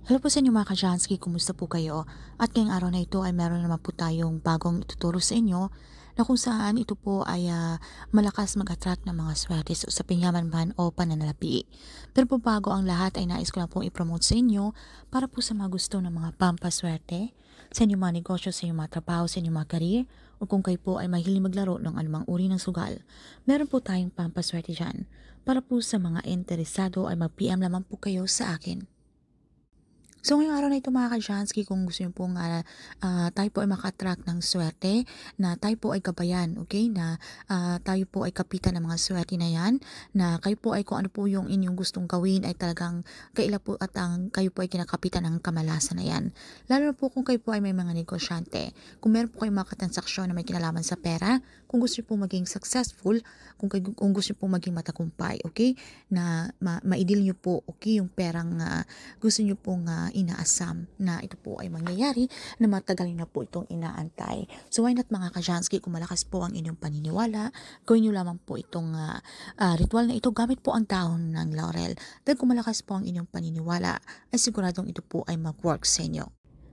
Hello po sa inyo mga ka-Jansky, kumusta po kayo? At ngayong araw na ito ay meron naman po tayong bagong ituturo sa inyo na kung saan ito po ay malakas mag-attract ng mga swerte sa pinyaman man o pananalapi. Pero po bago ang lahat ay nais ko na pong i-promote sa inyo para po sa mga gusto ng mga pampaswerte, sa inyong mga negosyo, sa inyong mga trabaho, sa inyong mga career, o kung kayo po ay mahilig maglaro ng anumang uri ng sugal, meron po tayong pampaswerte dyan. Para po sa mga interesado ay mag-PM lamang po kayo sa akin. So ngayong araw na ito mga ka-Jansky, kung gusto niyo pong tayo po ay maka-attract ng swerte, na tayo po ay gabayan, okay? Na tayo po ay kapitan ng mga swerte na yan, na kayo po ay kung ano po yung inyong gustong gawin ay talagang kaila po at kayo po ay kinakapitan ng kamalasan na yan. Lalo na po kung kayo po ay may mga negosyante. Kung meron po kayong mga transaksyon na may kinalaman sa pera, kung gusto niyo po maging successful, kung gusto niyo po maging matagumpay, okay? Na maidil niyo po, okay, yung perang gusto niyo pong inaasam na ito po ay mangyayari na matagal na po itong inaantay. So why not mga ka-Jansky, kung malakas po ang inyong paniniwala, gawin niyo lamang po itong ritual na ito gamit po ang dahon ng laurel. Dahil kung malakas po ang inyong paniniwala, ay siguradong ito po ay mag-work sa inyo.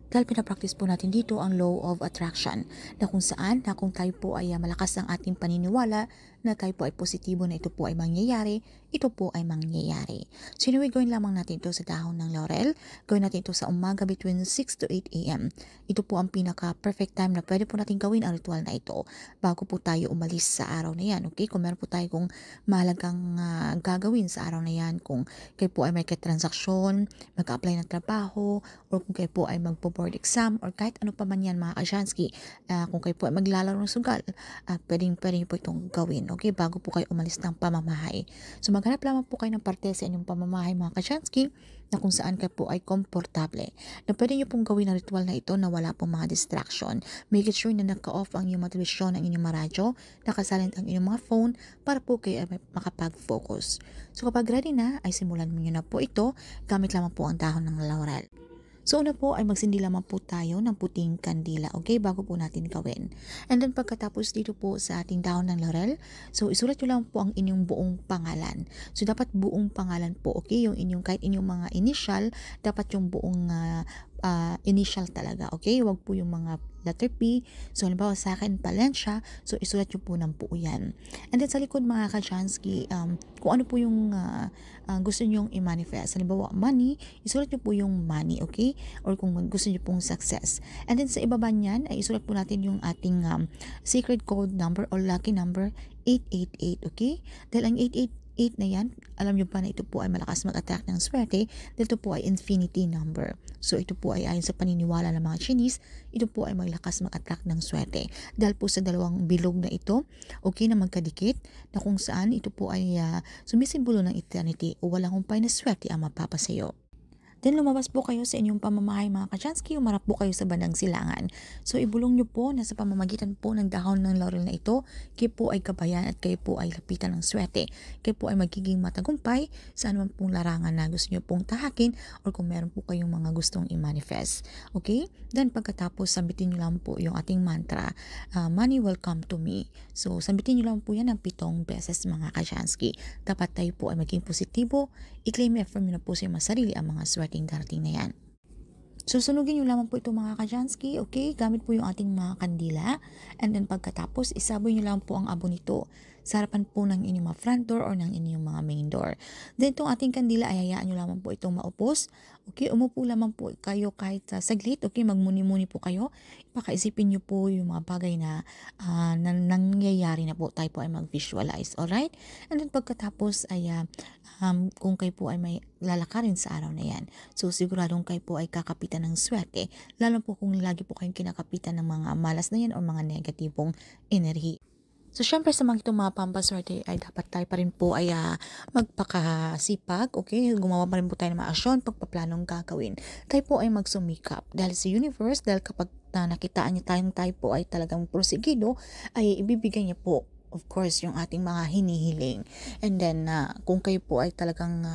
Dahil pinapractice po natin dito ang law of attraction na kung saan na kung tayo po ay malakas ang ating paniniwala na tayo po ay positibo na ito po ay mangyayari, ito po ay mangyayari. So anyway, gawin lamang natin ito sa dahon ng laurel. Gawin natin ito sa umaga between 6 to 8 a.m. Ito po ang pinaka-perfect time na pwede po natin gawin ang ritual na ito bago po tayo umalis sa araw na yan. Okay? Kung meron po tayo kung mahalagang gagawin sa araw na yan, kung kayo po ay may transaksyon, mag-apply ng trabaho, or kung kayo po ay magpo-board exam, or kahit ano pa man yan mga ka-Jansky, kung kayo po ay maglalaro ng sugal, pwedeng po itong gawin. Okay, bago po kayo umalis ng pamamahay. So maghanap lamang po kayo ng parte sa inyong pamamahay mga ka-Jansky na kung saan kayo po ay komportable. Na pwede nyo pong gawin ang ritual na ito na wala pong mga distraction. Make it sure na naka-off ang inyong mga telebisyon, ang inyong mga radyo, nakasilent ang inyong mga phone para po kayo ay makapag-focus. So kapag ready na, ay simulan nyo na po ito gamit lamang po ang dahon ng laurel. So una po ay magsindi lamang po tayo ng puting kandila, okay, bago po natin gawin. And then pagkatapos dito po sa ating dahon ng laurel, so isulat nyo lang po ang inyong buong pangalan. So dapat buong pangalan po, okay, yung inyong kahit inyong mga initial, dapat yung buong initial talaga, okay? Huwag po yung mga letter P. So halimbawa sa akin, Palencia, so isulat nyo po ng buo yan. And then sa likod mga ka-Jansky, kung ano po yung gusto nyong i-manifest. Halimbawa, money, isulat nyo po yung money, okay? Or kung gusto nyo pong success. And then sa ibaba niyan, ay isulat po natin yung ating secret code number or lucky number 888, okay? Dahil ang 888 na yan, alam nyo pa na ito po ay malakas mag-attract ng swerte dahil ito po ay infinity number. So ito po ay ayon sa paniniwala ng mga Chinese, ito po ay malakas mag-attract ng swerte. Dahil po sa dalawang bilog na ito, okay, na magkadikit, na kung saan ito po ay sumisimbolo ng eternity o walang humpay na swerte ang mapapasayo. Then lumabas po kayo sa inyong pamamahay mga ka-Jansky, umarap po kayo sa bandang silangan. So ibulong nyo po na sa pamamagitan po ng dahon ng laurel na ito, kayo po ay kabayan at kayo po ay lapitan ng swerte. Kayo po ay magiging matagumpay sa anuman pong larangan na gusto nyo pong tahakin or kung meron po kayong mga gustong i-manifest. Okay? Then pagkatapos, sambitin nyo lang po yung ating mantra, money will come to me. So sambitin nyo lang po yan ng 7 beses mga ka-Jansky. Dapat tayo po ay maging positibo, i-claim affirm nyo na po sa mga sarili ang mga swerte darating na yan. So, sunugin nyo lamang po ito mga ka-Jansky, okay? Gamit po yung ating mga kandila. And then pagkatapos, isaboy nyo lang po ang abo nito sa harapan po ng inyong mga front door or ng inyong mga main door. Then itong ating kandila ay hayaan nyo lamang po itong maupos. Okay, umupo lamang po kayo kahit saglit. Okay, magmuni-muni po kayo. Pakaisipin nyo po yung mga bagay na nangyayari na po. Tayo po ay mag-visualize, alright? And then pagkatapos ay kung kayo po ay may lalakarin sa araw na yan. So siguradong kayo po ay kakapitan ng swerte, lalo po kung lagi po kayong kinakapitan ng mga malas na yan o mga negatibong enerhi. So, syempre sa mga itong mga pampaswerte ay dapat tayo pa rin po ay magpakasipag, okay? Gumawa pa rin po tayo ng mga asyon, pagpaplanong gagawin. Tayo po ay magsumikap dahil sa universe, dahil kapag nakitaan niya tayo po ay talagang prosigido, ay ibibigay niya po of course, yung ating mga hinihiling. And then, kung kayo po ay talagang,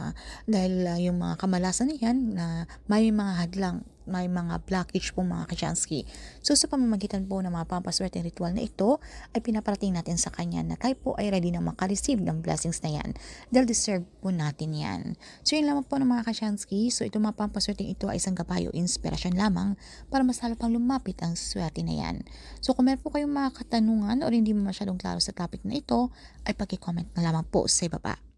dahil yung mga kamalasan na yan, na may mga hadlang, may mga blockage po mga Kashansky. So sa pamamagitan po ng mga pampaswerteng ritual na ito ay pinaparating natin sa kanya na tayo po ay ready na makareceive ng blessings na yan dahil deserve po natin yan. So yun lamang po ng mga Kashansky. So ito mga pampaswerteng ito ay isang gabayo inspirasyon lamang para mas lalo pang lumapit ang swerte na yan. So kung meron po kayong mga katanungan o hindi mo masyadong klaro sa topic na ito ay pag-comment na lamang po sa ibaba.